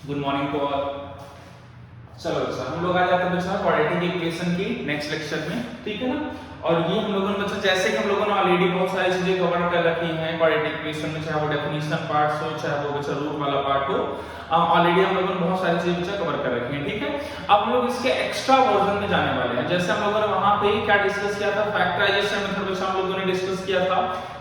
Good morning to all. चलो बच्चा हम लोग आ जाते हैं बच्चा क्वाड्रेटिक इक्वेशन की नेक्स्ट लेक्चर में, ठीक है ना। और ये हम लोगों ने बच्चा जैसे कि हम लोगों ने ऑलरेडी बहुत सारी चीजें कवर कर रखी हैं क्वाड्रेटिक इक्वेशन में, चाहे वो डेफिनेशन पार्ट हो चाहे वो बच्चा रूट वाला पार्ट हो, ऑलरेडी हम लोगों ने बहुत सारी चीजें बच्चा कवर कर रखी हैं, ठीक है। अब हम लोग इसके एक्स्ट्रा वर्जन में जाने वाले हैं। जैसे हम लोगों ने वहां पे क्या डिस्कस किया था, फैक्टराइजेशन मेथड बच्चा हम लोगों ने डिस्कस किया था।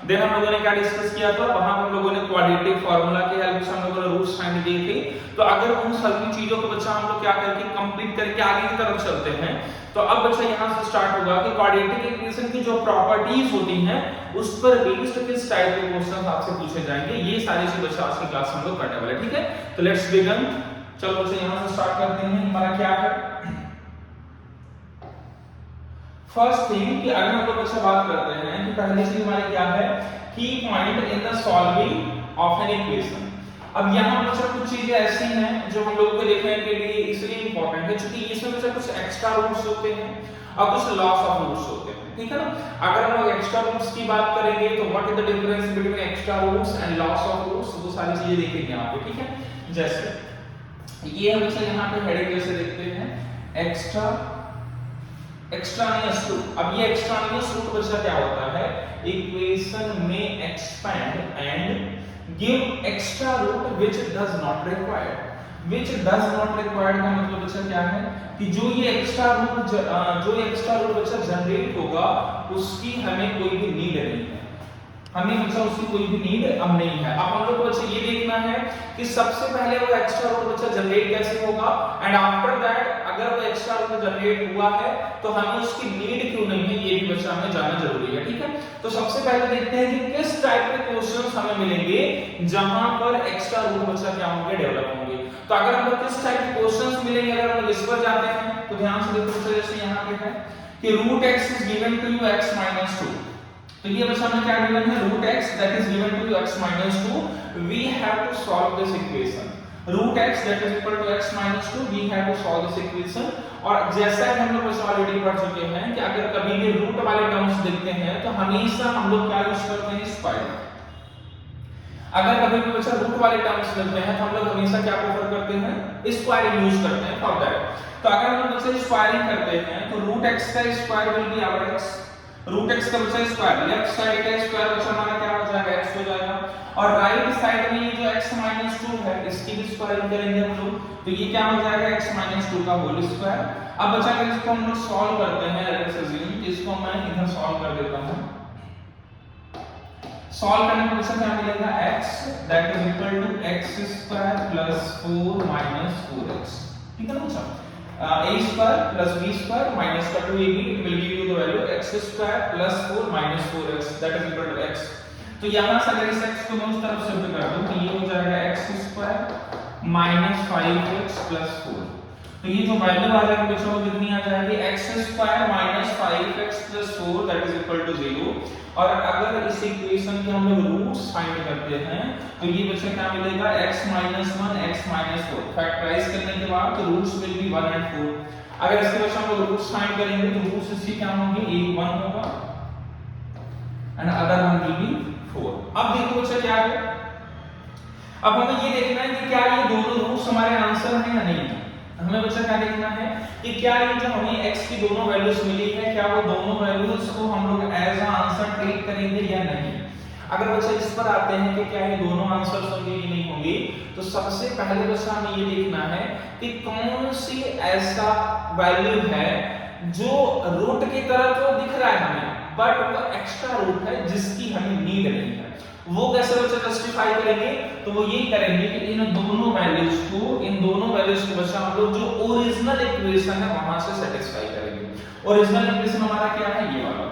देन हम लोगों ने क्या डिस्कस किया था, वहां हम लोगों ने क्वाड्रेटिक फार्मूला की हेल्प से हम लोगों ने रूट्स फाइंड किए थे। तो अगर उन सभी चीजों को बच्चा हम लोग क्या करके कंप्लीट करके आगे की तरफ चलते हैं, तो अब बच्चा यहां से स्टार्ट होगा कि क्वाड्रेटिक इक्वेशन की जो प्रॉपर्टीज होती हैं उस पर बेस्ड किस टाइप के क्वेश्चंस आपसे पूछे जाएंगे, ये सारी चीज बच्चा आज की क्लास में हम लोग करने वाले हैं, ठीक है। तो लेट्स बिगिन। चलो बच्चा यहां से स्टार्ट करते हैं। हमारा क्या है फर्स्ट थिंग कि अगर हम लोग बच्चा बात करते हैं कि पहली चीज हमारी क्या है, की point in the solving of an equation. अब यहाँ बच्चा कुछ चीजें ऐसी हैं जो हम लोगों को देखने के लिए इसलिए इंपॉर्टेंट है क्योंकि इसमें बच्चा कुछ एक्स्ट्रा रूट्स होते हैं और कुछ लॉस ऑफ रूट्स होते हैं, ठीक है ना। अगर हम लोग एक्स्ट्रा रूट्स की बात करेंगे तो what is the difference between extra roots and loss of roots, वो सारी चीजें देखेंगे यहाँ पे, ठीक है। जैसे ये हम बच्चा यहाँ पे हेडिंग जैसे देखते हैं एक्स्ट्रानियस रूट। अब ये एक्स्ट्रानियस रूट बच्चा क्या होता है, इक्वेशन में expand and give extra root which does not required। which does not required का मतलब बच्चा क्या है कि जो ये एक्स्ट्रा रूट बच्चा जनरेट होगा उसकी हमें कोई भी नीड नहीं है, हमें बच्चा उसकी कोई भी नीड अब नहीं है। अब हम लोग को बच्चा ये देखना है कि सबसे पहले वो एक्स्ट्रा रूट बच्चा जनरेट कैसे होगा एंड आफ्टर दैट अगर वो एक्स्ट्रा रूट जनरेट हुआ है तो हमें उसकी नीड क्यों नहीं है, ये भी बच्चा हमें जानना जरूरी है, ठीक है। तो सबसे पहले देखते हैं कि किस टाइप के क्वेश्चंस हमें मिलेंगे जहां पर एक्स्ट्रा रूट बच्चा क्या होंगे, डेवलप होंगे। तो अगर हम लोग किस टाइप के क्वेश्चंस मिलेंगे, अगर हम लोग इस पर जाते हैं तो ध्यान से देखो बच्चा, जैसे यहां पे है कि root x is given to you x - 2। तो ये बच्चा हमें क्या गिवन है, root x that is given to you x - 2। We have to solve this equation. Root x that is equal to x - 2, we have to solve this equation. और जैसा कि हम लोग बच्चा ऑलरेडी पढ़ चुके हैं कि अगर कभी भी रूट वाले टर्म्स देखते हैं तो हमेशा हम लोग क्या यूज करते हैं, स्क्वायर। अगर कभी भी बच्चा रूट वाले टर्म्स मिलते हैं तो हम लोग हमेशा क्या प्रेफर करते हैं, स्क्वायरिंग यूज करते हैं फॉर दैट। तो अगर हम लोग बच्चा स्क्वायरिंग करते हैं तो रूट x का square will be our x। Root x का बच्चा स्क्वायर, लेफ्ट साइड का स्क्वायर बच्चा हमारा क्या हो जाएगा, x हो जाएगा। और राइट साइड में ये जो x - 2 है इसकी भी स्क्वायरिंग करेंगे हम लोग, तो ये क्या हो जाएगा, x - 2 का होल स्क्वायर। अब बच्चा अगर इसको हम लोग सॉल्व करते हैं, लेट अस अज्यूम इसको मैं इधर सॉल्व कर देता हूं। सॉल्व करने पर बच्चा क्या मिलेगा, x that is equal to x square plus 4 minus 4x, ठीक है ना बच्चा। a square plus b square minus का 2ab, it will give you the value x square plus 4 minus 4x that is equal to x। तो यहां से अगर इस x को मैं उस तरफ शिफ्ट कर दूं तो ये हो जाएगा x square minus 5x plus 4। तो ये जो वैल्यू आ जाएगी बच्चों वो कितनी आ जाएगी, x square minus 5x plus 4 that is equal to 0। और अगर इस इक्वेशन के हम लोग रूट्स फाइंड करते हैं तो ये बच्चा क्या मिलेगा, x - 1 x - 4। फैक्टराइज करने के बाद तो रूट्स विल बी 1 एंड 4। अगर इसके बच्चा हम लोग रूट्स फाइंड करेंगे तो रूट्स इसके क्या होंगे, एक 1 होगा and other one will be 4। अब देखो बच्चा क्या है, अब हमें ये देखना है कि क्या ये दोनों रूट्स हमारे आंसर हैं या नहीं है। हमें बच्चा क्या देखना है कि क्या ये जो हमें x की दोनों वैल्यूज मिली है क्या वो दोनों वैल्यूज को हम लोग एज अ आंसर ट्रीट करेंगे या नहीं। अगर बच्चा इस पर आते हैं कि क्या ये दोनों आंसर्स होंगे कि नहीं होंगे, तो सबसे पहले बच्चा हमें ये देखना है कि कौन सी ऐसा वैल्यू है जो रूट की तरह तो दिख रहा है हमें बट वो एक्स्ट्रा रूट है जिसकी हमें नीड नहीं है। वो कैसे बच्चा जस्टिफाई करेंगे, तो वो यही करेंगे कि इन दोनों वैल्यूज को बच्चा हम लोग जो ओरिजिनल इक्वेशन है वहां से सेटिस्फाई करेंगे। ओरिजिनल इक्वेशन हमारा क्या है, ये वाला।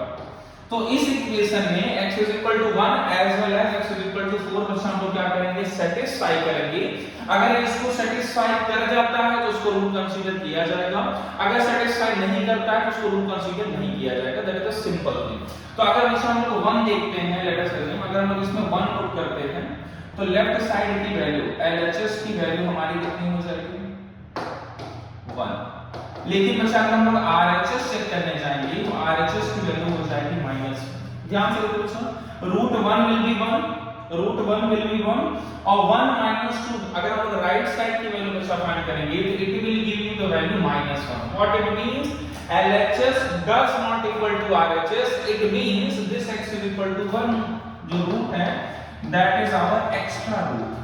तो इस इक्वेशन में x = 1 as well as x = 4 बच्चा हम लोग क्या करेंगे, सेटिस्फाई करेंगे। अगर इसको सेटिस्फाई कर जाता है तो उसको रूट कंसीडर किया जाएगा, अगर सेटिस्फाई नहीं करता है तो उसको रूट कंसीडर नहीं किया जाएगा। That is a simple thing. तो अगर बच्चा हम लोग 1 देखते हैं, लेट अस अज्यूम अगर हम लोग इसमें 1 पुट करते हैं तो लेफ्ट साइड की वैल्यू LHS की वैल्यू हमारी कितनी हो जाएगी, 1। लेकिन बच्चा अगर हम लोग RHS चेक करने जाएंगे तो RHS की वैल्यू हो जाएगी -1। ध्यान से देखो बच्चा, √1 will be 1 root 1 will be 1 और 1 माइनस 2 अगर हम लोग राइट साइड की वैल्यू बच्चा फाइंड करेंगे तो it will give you the value -1 what it means LHS does not equal to RHS it means this x is equal to 1 जो root है that is our extra root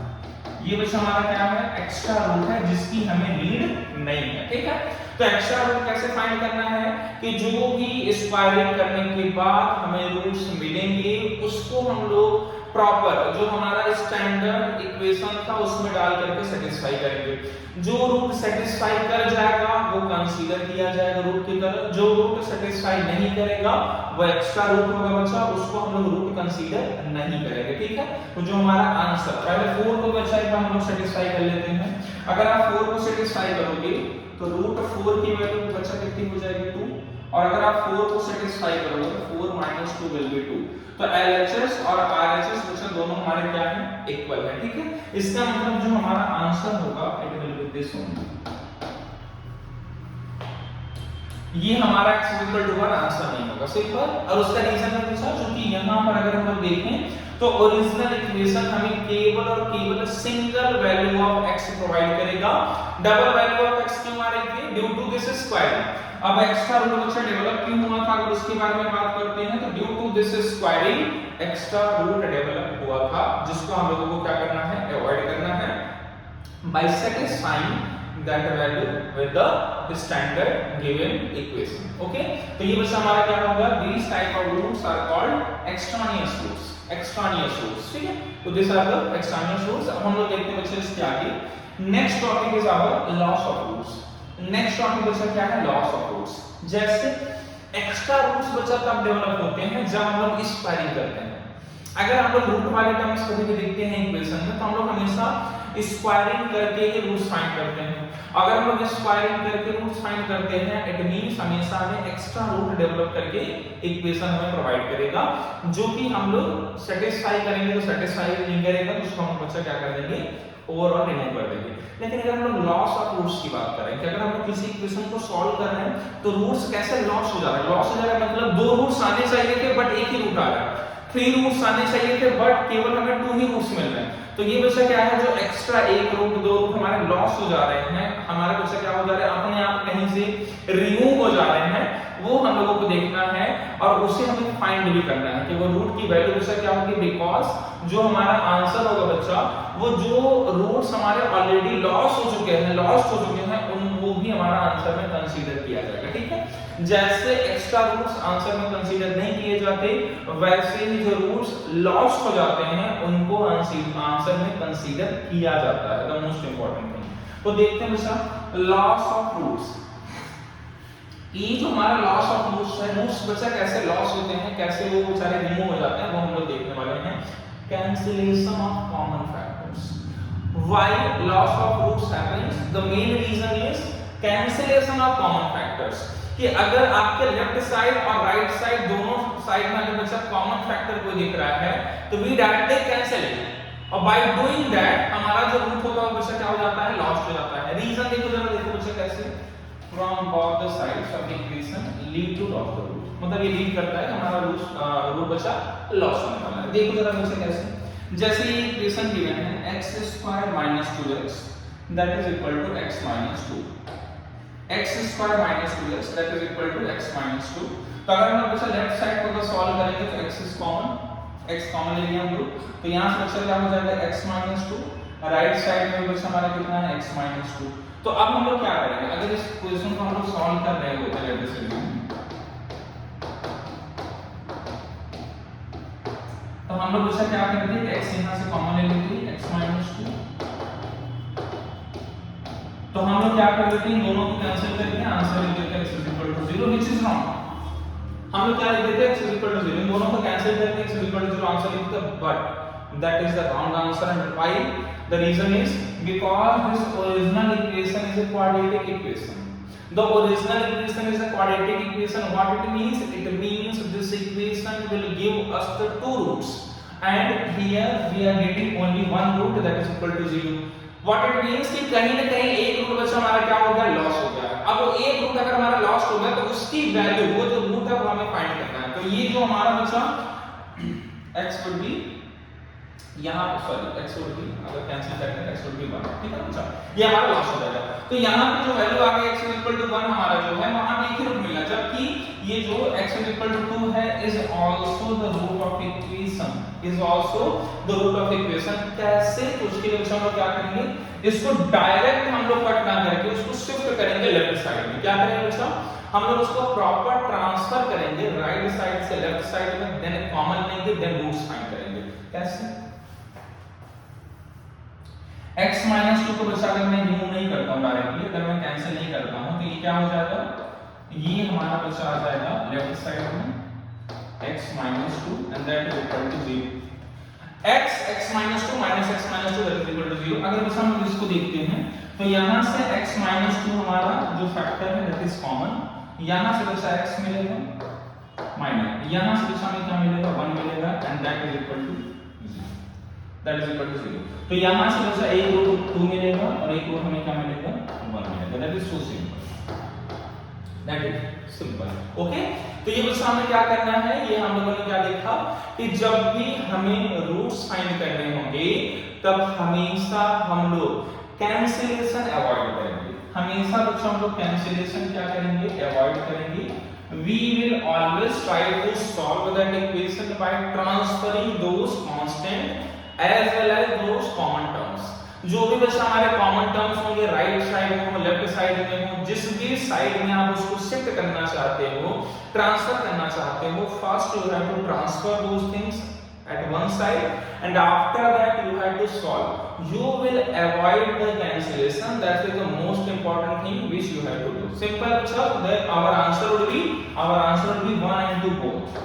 ये बच्चा हमारा क्या है एक्स्ट्रा रूट है जिसकी हमें नीड नहीं है ठीक है तो एक्स्ट्रा रूट कैसे फाइंड करना है कि जो भी स्क्वायरिंग करने के बाद हमें रूट्स मिलेंगे उसको हम लोग प्रॉपर जो हमारा स्टैंडर्ड इक्वेशन था उसमें डाल करके सेटिस्फाई करेंगे जो रूट सेटिस्फाई कर जाएगा वो कंसीडर किया जाएगा रूट की तरह जो रूट सेटिस्फाई नहीं करेगा वो एक्स्ट्रा रूट होगा बच्चा उसको हम लोग रूट कंसीडर नहीं करेंगे ठीक है तो जो हमारा आंसर पहले 4 को बच्चा एक बार हम लोग सेटिस्फाई कर लेते हैं अगर आप 4 को सेटिस्फाई करोगे तो रूट 4 की वैल्यू बच्चा कितनी हो जाएगी 2 और अगर आप 4 को सेटिस्फाई करोगे तो 4 - 2 विल बी 2 तो LHS और RHS बच्चा दोनों हमारे क्या हैं इक्वल है ठीक है इसका मतलब जो हमारा आंसर होगा it will be this only ये हमारा x इक्वल टू 1 आंसर नहीं होगा सिंपल और उसका रीजन है पूछा क्योंकि यहां पर अगर हम लोग देखें तो ओरिजिनल इक्वेशन हमें केवल और केवल single value of x provide करेगा डबल वैल्यू ऑफ x क्यों आ रही थी ड्यू टू दिस स्क्वायरिंग अब एक्स्ट्रा रूट बच्चा डेवलप क्यों हुआ था अगर उसके बारे में बात करते हैं तो due to this squaring extra root develop हुआ था जिसको हम लोगों को क्या करना है अवॉइड करना है by satisfying that value with the standard given equation okay तो ये बस हमारा क्या होगा these type of roots are called extraneous roots ठीक है तो these are the extraneous roots अब हम लोग देखते हैं बच्चे इसके आगे next topic is our loss of roots next topic बच्चा क्या है loss of roots जैसे extra roots बच्चा तब डेवलप होते हैं जब हम लोग स्क्वायरिंग करते हैं अगर हम लोग रूट वाले टर्म्स कभी भी देखते हैं इक्वेशन में तो हम लोग हमेशा स्क्वायरिंग करके ही रूट्स फाइंड करते हैं अगर हम लोग स्क्वायरिंग करके रूट्स फाइंड करते हैं इट मींस हमेशा हमें एक्स्ट्रा रूट डेवलप करके इक्वेशन हमें प्रोवाइड करेगा जो कि हम लोग सेटिस्फाई करेंगे तो सेटिस्फाई नहीं करेगा तो उसको हम बच्चा क्या कर देंगे ओवरऑल रिमूव कर देंगे लेकिन अगर हम लोग लॉस ऑफ रूट्स की बात करें कि अगर हम किसी इक्वेशन को सॉल्व कर रहे हैं तो रूट्स कैसे लॉस हो जा रहा है लॉस हो जा रहा है मतलब 2 रूट्स आने चाहिए थे बट एक ही रूट आ रहा है 3 रूट्स आने चाहिए थे बट केवल हमें 2 ही रूट्स मिल रहे हैं तो ये बच्चा क्या है जो एक्स्ट्रा एक रूट 2 रूट हमारे लॉस हो जा रहे हैं हमारे बच्चा क्या हो जा रहा है अपने आप कहीं से रिमूव हो जा रहे हैं वो हम लोगों को देखना है और उसे हमें फाइंड भी करना है कि वो रूट की वैल्यू बच्चा क्या होगी बिकॉज जो हमारा आंसर होगा बच्चा वो जो रूट्स हमारे ऑलरेडी लॉस हो चुके हैं उन वो भी हमारा आंसर में कंसीडर किया जाएगा ठीक है जैसे एक्स्ट्रा रूट्स आंसर में कंसीडर नहीं किए जाते वैसे ही जो रूट्स लॉस हो जाते हैं उनको आंसर में कंसीडर किया जाता है द मोस्ट इंपॉर्टेंट थिंग तो देखते हैं बच्चा लॉस ऑफ रूट्स ये जो हमारा लॉस ऑफ रूट्स है रूट्स बच्चा कैसे लॉस होते हैं कैसे वो बेचारे रिमूव हो जाते हैं वो हम लोग देखने वाले हैं cancellation of common factors why loss of roots happens the main reason is cancellation of common factors कि अगर आपके लेफ्ट साइड और राइट साइड दोनों साइड में अगर बच्चा कॉमन फैक्टर कोई दिख रहा है तो वी डायरेक्टली कैंसिल इट और बाय डूइंग दैट हमारा जो रूट होगा वो बच्चा क्या हो जाता है लॉस्ट हो जाता है रीजन देखो जरा देखो बच्चा कैसे from both the sides of the equation lead to loss of root मतलब ये लीड करता है हमारा रूट बचा लॉस होने वाला है देखो जरा बच्चा कैसे जैसे ये इक्वेशन गिवन है x² - 2x that is equal to x - 2 x² - 2x that is equal to x - 2 तो अगर हम बच्चा लेफ्ट साइड को सॉल्व करेंगे तो x is common x common ले लिया हम लोग तो यहां से बच्चा क्या हो जाएगा x - 2 राइट साइड में बच्चा हमारा कितना है x - 2 तो अब हम लोग क्या करेंगे अगर इस क्वेश्चन को हम लोग सॉल्व कर रहे होते हैं जैसे तो हम लोग बच्चा क्या करते हैं x यहां से कॉमन ले लेते हैं x - 2 तो हम लोग क्या कर लेते हैं दोनों को कैंसिल करके आंसर लिख देते हैं x = 0 व्हिच इज रॉन्ग हम लोग क्या लिख देते हैं x = 0 इन दोनों को कैंसिल करके x = 0 आंसर लिखते हैं but that is the wrong answer and why the reason is because this original equation is a quadratic equation the original equation is a quadratic equation what it means this equation will give us the 2 roots and here we are getting only one root that is equal to 0 what it means कि कहीं ना कहीं एक root बचा हमारा क्या हो गया लॉस हो गया अब वो एक रूट अगर हमारा लॉस हो गया तो उसकी वैल्यू वो जो रूट है वो हमें फाइंड करना है तो ये जो हमारा बचा x would be यहाँ सॉरी x वुड बी, अगर कैंसिल करेंगे x वुड बी 1, ठीक है अच्छा, ये हमारा लॉस हो जाएगा। तो यहाँ पे जो वैल्यू आ गई x इज इक्वल टू 1 हमारा जो है वहां पे एक ही रूट मिला, जबकि ये जो x इज इक्वल टू 2 है is also the root of equation, is also the root of equation. कैसे? तो उसके लिए हम लोग क्या करेंगे, इसको डायरेक्ट हम लोग कट ना करके उसको शिफ्ट करेंगे लेफ्ट साइड में। क्या करेंगे बच्चा, हम लोग उसको प्रॉपर ट्रांसफर करेंगे राइट साइड से लेफ्ट साइड में, देन कॉमन लेंगे, देन रूट्स फाइंड करेंगे। कैसे? x माइनस 2 को बचा, अगर मैं यूं नहीं करता हूं डायरेक्टली, अगर मैं कैंसिल नहीं करता हूं तो ये क्या हो जाएगा, ये हमारा बचा आ जाएगा लेफ्ट साइड में x minus 2 and that is equal to 0। x minus 2 minus x minus 2 that is equal to 0। अगर बच्चा हम इसको देखते हैं तो यहां से x माइनस 2 हमारा जो फैक्टर है दैट इज कॉमन, यहां से बचा x मिलेगा माइनस, यहां से बचा हमें क्या मिलेगा 1 मिलेगा and that is equal to 0, that is equal to 0। तो यहां से बचा एक रूट 2 मिलेगा और एक रूट हमें क्या मिलेगा 1 मिलेगा, that is so simple, that is simple. Okay, तो ये बच्चा हमें क्या करना है, ये हम लोगों ने क्या देखा कि जब भी हमें रूट्स फाइंड करने होंगे तब हमेशा हम लोग कैंसिलेशन अवॉइड करेंगे, हमेशा बच्चा हम लोग कैंसिलेशन क्या करेंगे, अवॉइड करेंगे। We will always try to solve that equation by transferring those constant as well as those common terms। जो भी बच्चा हमारे कॉमन टर्म्स होंगे राइट साइड में हो, लेफ्ट साइड में हो, जिस भी साइड में आप उसको शिफ्ट करना चाहते हो, ट्रांसफर करना चाहते हो, first you have to transfer those things at one side and after that you have to solve, you will avoid the cancellation, that is the most important thing which you have to do। simple bachcha, that our answer would be 1 and 2 both।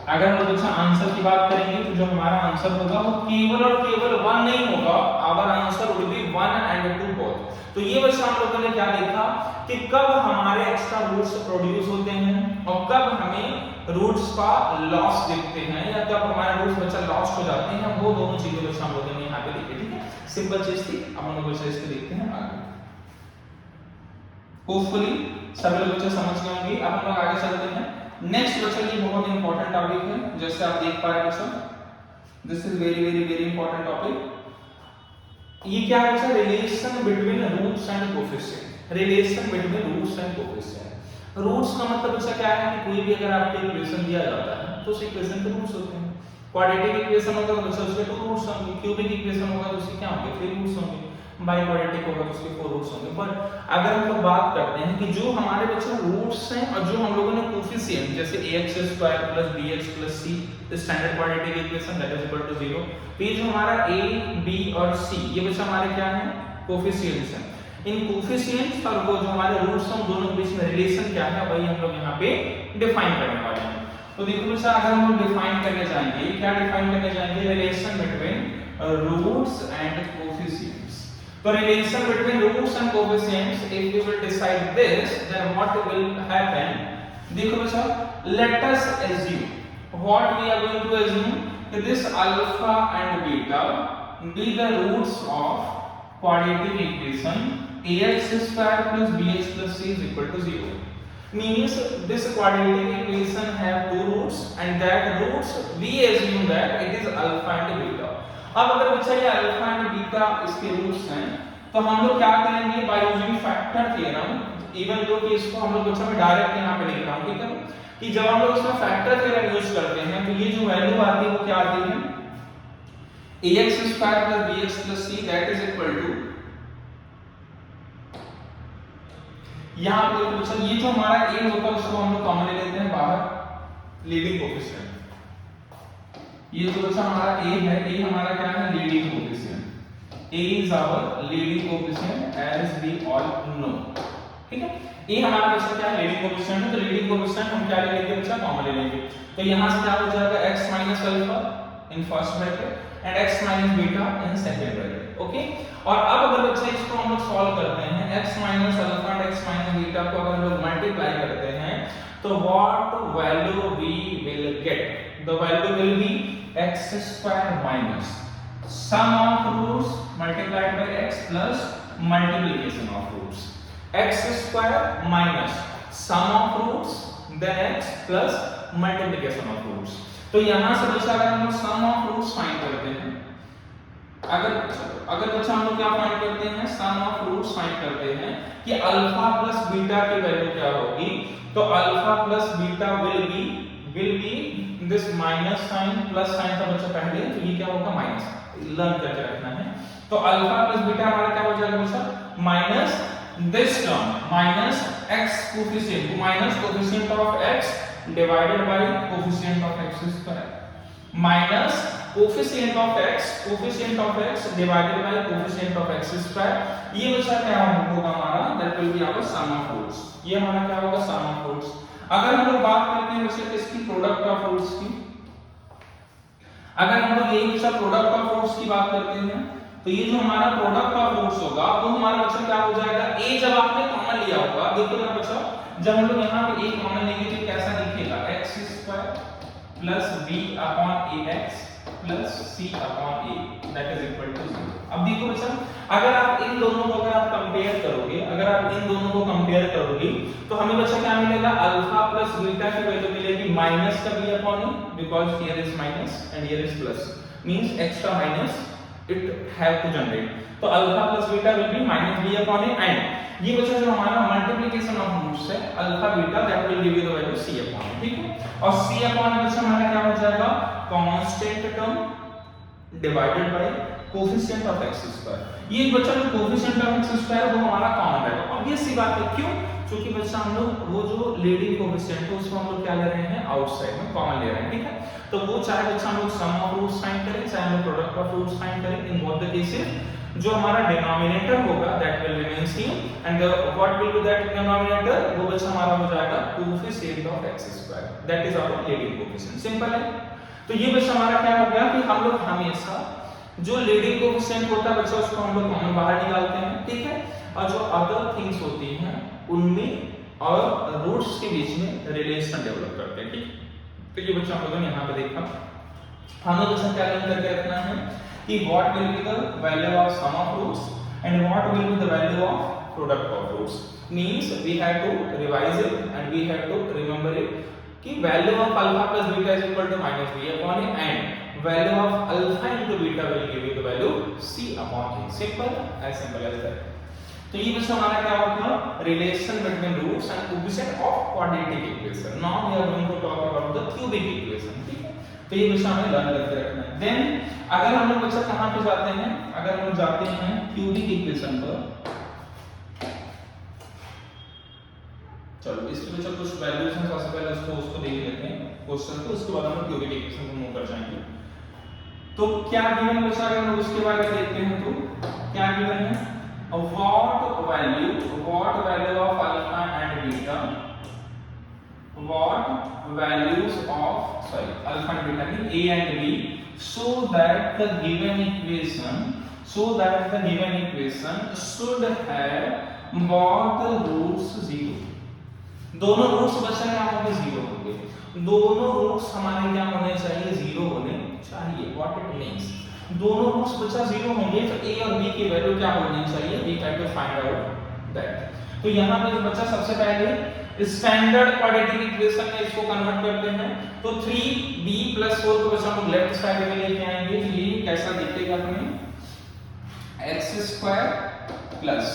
अगर हम बच्चा answer की बात करेंगे तो जो हमारा answer होगा वो केवल और केवल 1 नहीं होगा, our answer would be 1 and 2 both। तो ये बच्चा हम लोगों ने क्या देखा कि कब हमारे एक्स्ट्रा रूट्स प्रोड्यूस होते हैं और कब हमें रूट्स का लॉस देखते हैं या कब हमारे रूट्स बच्चा लॉस्ट हो जाते हैं, वो दोनों चीजें बच्चा हम लोगों ने यहाँ पे देखी। ठीक है, सिंपल चीज थी। अब हम लोग बच्चा इसको देखते हैं आगे। होपफुली सभी लोग बच्चे समझ गए होंगे। अब हम लोग आगे चलते हैं। नेक्स्ट बच्चा ये बहुत इंपॉर्टेंट टॉपिक है, जैसे आप देख पा रहे हैं बच्चा, this is very very very important topic. ये क्या है बच्चा, relation between roots and coefficient. Relation between roots and coefficient. Roots का मतलब बच्चा क्या है कि कोई भी अगर आपको इक्वेशन दिया जाता है तो उस इक्वेशन के रूट्स होते हैं। क्वाड्रेटिक इक्वेशन होगा तो बच्चा उसके 2 रूट्स होंगे, क्यूबिक इक्वेशन होगा तो उसके क्या होंगे 3 रूट्स होंगे, बाइक्वाड्रेटिक होगा तो उसके 4 रूट्स होंगे। बट अगर हम लोग बात करते हैं कि जो हमारे बच्चे रूट्स हैं और जो हम लोगों ने कोएफिशिएंट जैसे ax² + bx + c standard quadratic equation that is equal to 0, तो ये जो हमारा a b और c ये बच्चा हमारे क्या है कोएफिशिएंट्स हैं। इन कोएफिशिएंट्स और वो जो हमारे रूट्स हैं दोनों के बीच में रिलेशन क्या है वही हम लोग यहाँ पे डिफाइन करने वाले हैं। तो देखो बच्चा अगर हम लोग डिफाइन करने जाएंगे, क्या डिफाइन करने जाएंगे, relation between roots and coefficients. तो relation between roots and coefficients, if we will decide this then what will happen. देखो बच्चा, let us assume what we are going to assume कि this alpha and beta be the roots of quadratic equation ax² + bx + c is equal to 0, means this quadratic equation have 2 roots and that roots we assume that it is alpha and beta। अब अगर बच्चा ये alpha and beta इसके roots हैं तो हम लोग क्या करेंगे, by using factor theorem, even though कि इसको हम लोग बच्चा मैं डायरेक्ट यहाँ पे लिख रहा हूँ, ठीक है, कि जब हम लोग इसमें फैक्टर थ्योरम यूज करते हैं तो ये जो वैल्यू आती है वो क्या आती है, ax² + bx + c that is equal to, यहां पे देखो बच्चा ये जो हमारा a होता है उसको हम लोग कॉमन ले लेते हैं बाहर, लीडिंग कोएफिशिएंट। ये जो बच्चा हमारा a है, a हमारा क्या है leading coefficient, a is our leading coefficient as we all know, ठीक है। a हमारा बच्चा क्या है लीडिंग कोएफिशिएंट है, तो लीडिंग कोएफिशिएंट हम क्या ले लेंगे बच्चा कॉमन ले लेंगे। तो यहां से क्या हो जाएगा x - alpha in first bracket and x - beta in second bracket, okay. और अब अगर बच्चा इसको हम लोग सॉल्व करते हैं, x - alpha and x - beta को अगर हम लोग मल्टीप्लाई करते हैं तो what value we will get, the value will be x² - sum of roots multiplied by x plus multiplication of roots, x² - sum of roots then x plus multiplication of roots. तो यहाँ से बच्चा अगर हम लोग सम ऑफ रूट्स फाइंड करते हैं, अगर बच्चा हम लोग क्या फाइंड करते हैं, सम ऑफ रूट्स फाइंड करते हैं कि अल्फा प्लस बीटा की वैल्यू क्या होगी, तो alpha plus beta will be this minus sign plus sign का बच्चा पहले, तो ये क्या होगा माइनस, लर्न करके रखना है। तो अल्फा प्लस बीटा हमारा क्या हो जाएगा बच्चा, minus this term minus x coefficient, minus coefficient of x divided by coefficient of x square, minus coefficient of x divided by coefficient of x square. ये बच्चा क्या होगा हमारा, that will be our sum of roots. ये हमारा क्या होगा, सम of roots. अगर हम लोग बात करते हैं बच्चे इसकी प्रोडक्ट ऑफ रूट्स की, अगर हम लोग यही बच्चा प्रोडक्ट ऑफ रूट्स की बात करते हैं, तो ये जो हमारा प्रोडक्ट ऑफ रूट्स होगा वो हमारा बच्चा क्या हो जाएगा, a जब आपने कॉमन लिया होगा, देखो ना बच्चा, जब हम लोग यहाँ पे a कॉमन लेंगे तो कैसा दिखेगा, x square plus b upon ax plus c upon a that is equal to 0। अब देखो बच्चा, अगर आप इन दोनों को कंपेयर करोगे, तो हमें बच्चा क्या मिलेगा, अल्फा प्लस बीटा की वैल्यू मिलेगी माइनस का b upon a, because here is minus and here is plus, means extra minus it have to generate। तो alpha plus beta will be minus b upon a, and ये बच्चा जो हमारा multiplication of roots है alpha beta, that will give you the value c upon a, ठीक है। और c upon a बच्चा हमारा क्या हो जाएगा, constant term divided by coefficient of x square. ये बच्चा जो कोफिशिएंट ऑफ x स्क्वायर वो हमारा कॉमन रहेगा, ऑब्वियस सी बात है, क्यों, क्योंकि बच्चा हम लोग वो जो लीडिंग कोफिशिएंट है उसको हम लोग क्या ले रहे हैं, आउटसाइड में कॉमन ले रहे हैं, ठीक है। तो वो चाहे बच्चा हम लोग सम ऑफ रूट्स फाइंड करें, चाहे हम लोग प्रोडक्ट ऑफ रूट्स फाइंड करें, इन बोथ द केसेस जो हमारा डिनोमिनेटर होगा that will remain same, and what will be that denominator, वो बच्चा हमारा हो जाएगा coefficient of x square, that is our leading coefficient. Simple है। तो ये बच्चा हमारा क्या हो गया कि हम लोग हमेशा जो लीडिंग कोफिशिएंट होता है बच्चा उसको हम लोग कॉमन बाहर निकालते हैं, ठीक है, और जो अदर थिंग्स होती हैं उनमें और रूट्स के बीच में रिलेशन डेवलप करते हैं, ठीक। तो ये बच्चा हम लोगों ने यहाँ पे देखा, हमें बच्चा क्या लर्न करके रखना है कि what will be the value of sum of roots and what will be the value of product of roots, means we have to revise it and we have to remember it कि value of alpha plus beta is equal to minus b upon a, and value of alpha into beta will give you the value c upon a। Simple as that. तो ये बच्चा हमारा क्या होगा, relation between roots and coefficient of quadratic equation. Now we are going to talk about the cubic equation, ठीक है। तो ये बच्चा हमें लर्न करके रखना है। देन अगर हम लोग बच्चा कहां पे जाते हैं, अगर हम लोग जाते हैं क्यूबिक इक्वेशन पर, चलो इसके बच्चा कुछ वैल्यूज हैं, सबसे पहले उसको देख लेते हैं क्वेश्चन को, उसके बाद हम क्यूबिक इक्वेशन को मूव कर जाएंगे। तो क्या गिवन बच्चा, अगर हम उसके बारे में देखते हैं तो क्या गिवन है, what value of alpha and beta, what values of alpha and beta mean a and b, so that the given equation should have both roots 0। दोनों रूट्स बच्चा क्या होंगे, 0 होंगे। दोनों रूट्स हमारे क्या होने चाहिए, 0 होने चाहिए। व्हाट इट मींस, दोनों रूट्स बच्चा 0 होंगे तो a और b की वैल्यू क्या होनी चाहिए, we have to find out that. तो यहां पे बच्चा सबसे पहले स्टैंडर्ड क्वाड्रेटिक इक्वेशन में इसको कन्वर्ट करते हैं। तो 3b + 4 को बच्चा हम लोग लेफ्ट साइड में लेके आएंगे। ये कैसा दिखेगा हमें, x² plus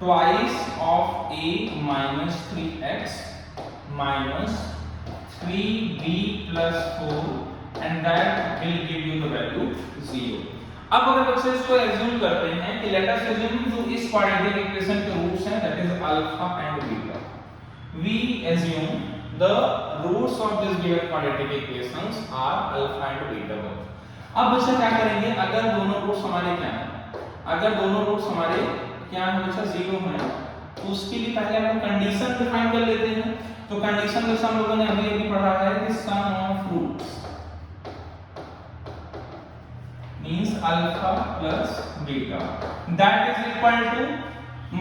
twice of a minus 3x minus 3b + 4 and that will give you the value 0। अब अगर बच्चे इसको एज्यूम करते हैं कि लेट अस एज्यूम जो इस क्वाड्रेटिक इक्वेशन के रूट्स हैं that is alpha and beta, we assume the roots of this given quadratic equations are alpha and beta. अब बच्चा क्या करेंगे, अगर दोनों रूट्स हमारे क्या हैं, अगर दोनों रूट्स हमारे क्या है बच्चा 0 है, तो उसके लिए पहले हम लोग कंडीशन डिफाइन कर लेते हैं। तो कंडीशन जैसे हम लोगों ने अभी पढ़ा है कि sum of roots means alpha plus beta that is equal to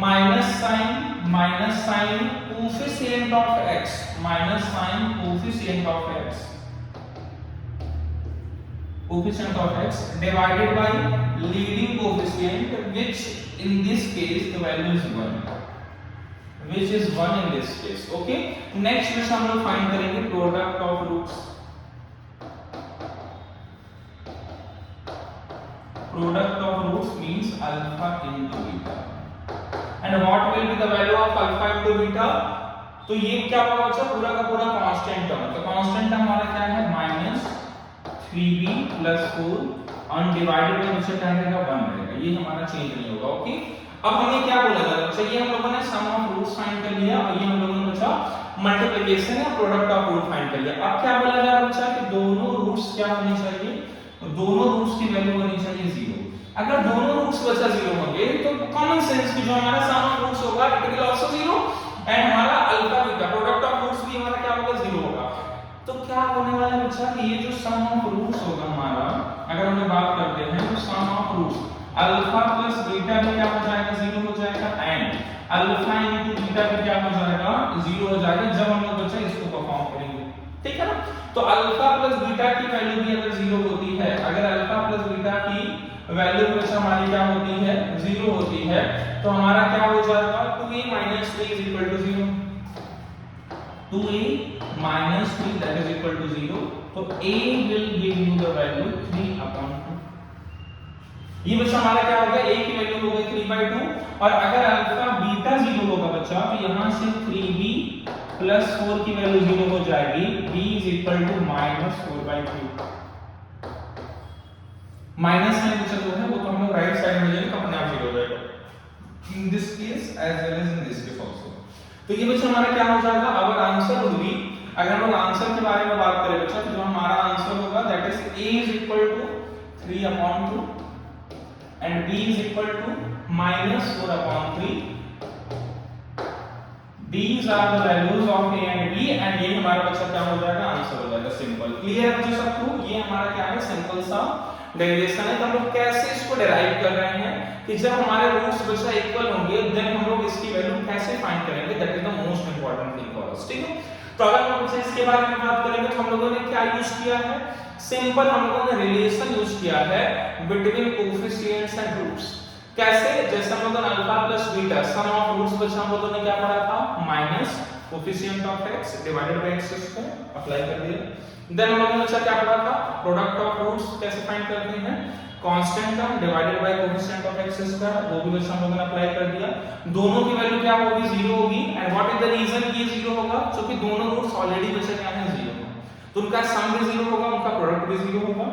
minus sign coefficient of x minus sign coefficient of x divided by leading coefficient, which in this case the value is 1, which is 1 in this case। okay, next में हम लोग find करेंगे product of roots. product of roots means alpha into beta. And what will be the value of alpha into beta? तो ये क्या होगा बच्चा, पूरा का पूरा कांस्टेंट टर्म। तो कांस्टेंट टर्म हमारा क्या है, -3b + 4 अनडिवाइडेड में बच्चा क्या रहेगा, 1 रहेगा। ये हमारा चेंज नहीं होगा। ओके, अब हमें क्या बोला था बच्चा, ये हम लोगों ने सम ऑफ रूट्स फाइंड कर लिया और ये हम लोगों ने बच्चा मल्टीप्लिकेशन या प्रोडक्ट ऑफ रूट फाइंड कर लिया। अब क्या बोला जा रहा है बच्चा कि दोनों रूट्स क्या होने चाहिए, तो दोनों रूट्स की वैल्यू होनी चाहिए 0। अगर दोनों रूट्स बच्चा 0 होंगे तो कॉमन सेंस की जो हमारा सम ऑफ रूट्स होगा इट विल आल्सो 0 एंड हमारा alpha beta product of roots भी हमारा क्या होगा, 0 होगा। तो क्या होने वाला है बच्चा कि ये जो सम ऑफ रूट्स होगा हमारा, अगर हम लोग बात करते हैं तो sum of roots alpha plus beta भी क्या हो जाएगा, 0 हो जाएगा एंड अल्फा इनटू बीटा भी क्या हो जाएगा, 0 हो जाएगा जब हम लोग बच्चा इसको परफॉर्म करेंगे। ठीक है ना, तो अल्फा प्लस बीटा की वैल्यू भी अगर 0 होती है, अगर अल्फा प्लस बीटा की वैल्यू बच्चा हमारी क्या होती है, 0 होती है, तो हमारा क्या हो जाएगा, 2a - 3 = 0। 2a - 3 that is equal to 0। तो a will give you the value 3/2। ये बच्चा हमारा क्या होगा, a की वैल्यू हो गई 3/2 और अगर अल्फा बीटा 0 होगा बच्चा तो यहां से 3b + 4 की वैल्यू 0 हो जाएगी, b = -4/3। माइनस में बच्चा जो है वो तो हम लोग राइट साइड में लेंगे तो अपने आप 0 हो जाएगा, in this case as well as in this case also. तो ये बच्चा हमारा क्या हो जाएगा, अगर आंसर होगी, अगर हम लोग आंसर के बारे में बात करें बच्चा तो जो हमारा आंसर होगा that is a = 3/2 and b = -4/3। These are the values of a and b and ये हमारा बच्चा क्या हो जाएगा, आंसर हो जाएगा। सिंपल, क्लियर है बच्चा सबको? ये हमारा क्या है, सिंपल सा डेरिवेशन है। तो हम लोग कैसे इसको डिराइव कर रहे हैं कि जब हमारे रूट्स बच्चा इक्वल होंगे देन हम लोग इसकी वैल्यू कैसे फाइंड करेंगे, that is the most important thing for us. ठीक है, तो अगर हम बच्चा इसके बारे में बात करेंगे तो हम लोगों ने क्या यूज किया है, सिंपल हम लोगों ने रिलेशन यूज किया है बिटवीन कोएफिशिएंट्स एंड रूट्स। कैसे, जैसे हम लोगों ने alpha plus beta sum of roots बच्चा हम लोगों ने क्या पढ़ा था, minus coefficient of x divided by x square, apply कर दिया। देन हम लोगों ने बच्चा क्या पढ़ा था, प्रोडक्ट ऑफ रूट्स कैसे फाइंड करते हैं, constant term divided by coefficient of x square, वो भी बच्चा हम लोगों ने अप्लाई कर दिया। दोनों की वैल्यू क्या होगी, 0 होगी and what is the reason कि 0 होगा, क्योंकि दोनों रूट्स ऑलरेडी बच्चा क्या है, 0 है, तो उनका सम भी 0 होगा, उनका प्रोडक्ट भी 0 होगा।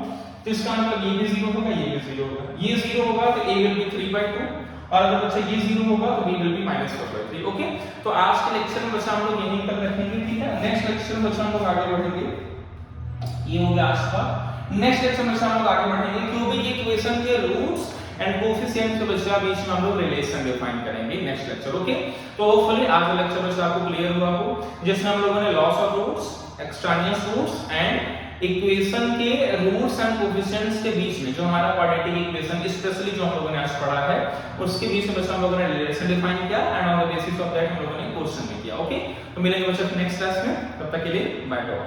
तो इसका मतलब ये भी 0 होगा, ये भी 0 होगा। ये 0 होगा तो a will be 3/2 और अगर बच्चा ये 0 होगा तो b will be -4/3। ओके, तो आज के लेक्चर में बच्चा हम लोग यहीं तक रखेंगे। ठीक है, नेक्स्ट लेक्चर में बच्चा हम लोग आगे बढ़ेंगे। ये हो गया आज का। नेक्स्ट लेक्चर में हम लोग आगे बढ़ेंगे क्यूबिक इक्वेशन के रूट्स एंड कोएफिशिएंट के बच्चा बीच में हम लोग रिलेशन डिफाइन करेंगे नेक्स्ट लेक्चर। ओके, तो होपफुली आज का लेक्चर बच्चा आपको क्लियर हुआ हो, जिसमें हम लोगों ने loss of roots, extraneous roots and equation के रूट्स एंड कोएफिशिएंट्स के बीच में जो हमारा क्वाड्रेटिक इक्वेशन स्पेशली जो हम लोगों ने आज पढ़ा है उसके बीच में बच्चा हम लोगों ने रिलेशन डिफाइन किया and on the basis of that हम लोगों ने क्वेश्चन भी किया। ओके, तो मिलेंगे बच्चा नेक्स्ट क्लास में, तब तक के लिए बाय बाय।